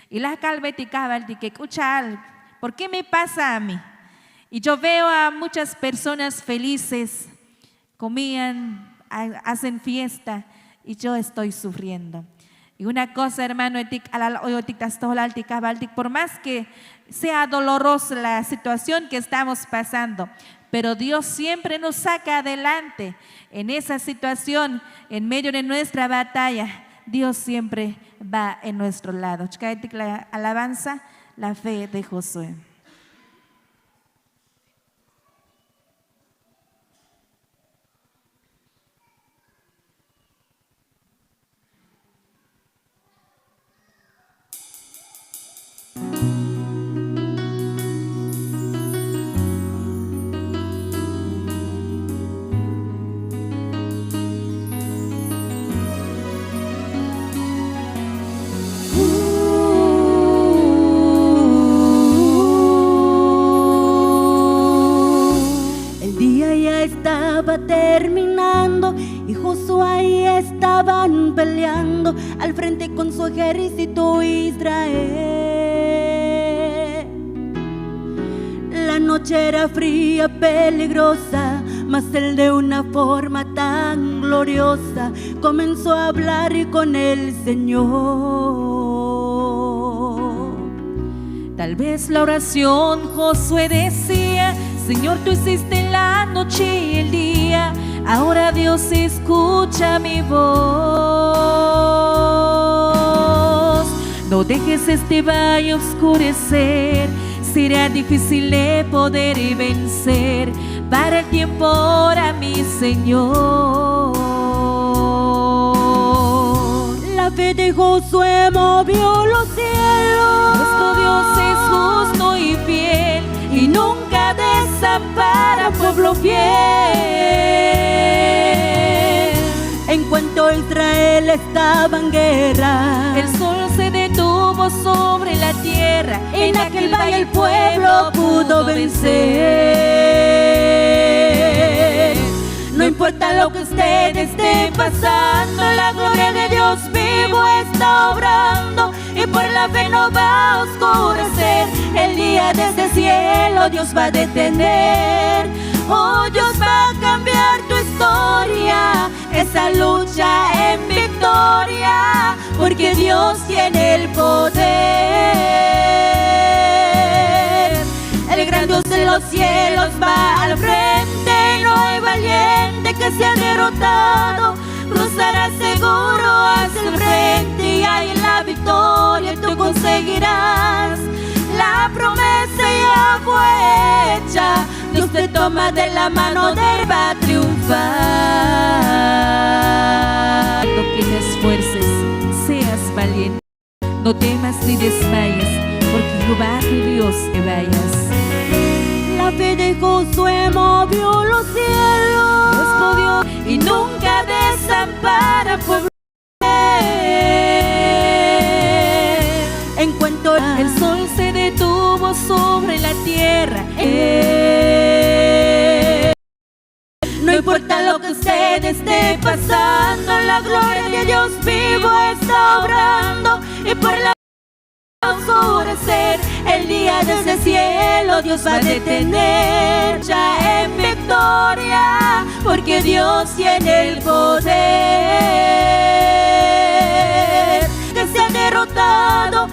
Y la calveticaba, que escucha, ¿por qué me pasa a mí? Y yo veo a muchas personas felices, comían, hacen fiesta, y yo estoy sufriendo. Y una cosa, hermano, por más que sea dolorosa la situación que estamos pasando, pero Dios siempre nos saca adelante en esa situación, en medio de nuestra batalla. Dios siempre va en nuestro lado. La alabanza, la fe de Josué. Terminando y Josué ahí estaban peleando al frente con su ejército Israel. La noche era fría, peligrosa, mas él de una forma tan gloriosa comenzó a hablar con el Señor. Tal vez la oración Josué decía: Señor, tú hiciste la noche y el día, ahora Dios escucha mi voz. No dejes este valle oscurecer, será difícil de poder vencer. Para el tiempo ahora, mi Señor. La fe de Josué movió los cielos. Nuestro Dios es justo y fiel, y nunca desampara pueblo fiel. En cuanto Israel estaba en guerra, el sol se detuvo sobre la tierra. En aquel valle el pueblo pudo vencer. No importa lo que usted esté pasando, la gloria de Dios vivo está obrando, y por la fe no va a oscurecer. El día desde el cielo Dios va a detener. Oh, Dios va a cambiar tu historia, esa lucha en victoria, porque Dios tiene el poder. El gran Dios de los cielos va al frente, no hay valiente que sea derrotado. Cruzarás seguro hacia el frente y ahí la victoria tú conseguirás. La promesa ya fue hecha, Dios te toma de la mano, de él va a triunfar. No que te esfuerces, seas valiente, no temas ni desmayes, porque Jehová tu Dios te vayas. La fe de Josué movió los cielos, nuestro Dios, y nunca desampara pueblo. En cuanto el sol se detuvo sobre la tierra, no importa lo que usted esté pasando, la gloria de Dios vivo está obrando, y por la oscurecer el día desde el cielo Dios va a detener. Ya en victoria, porque Dios tiene el poder. Que se ha derrotado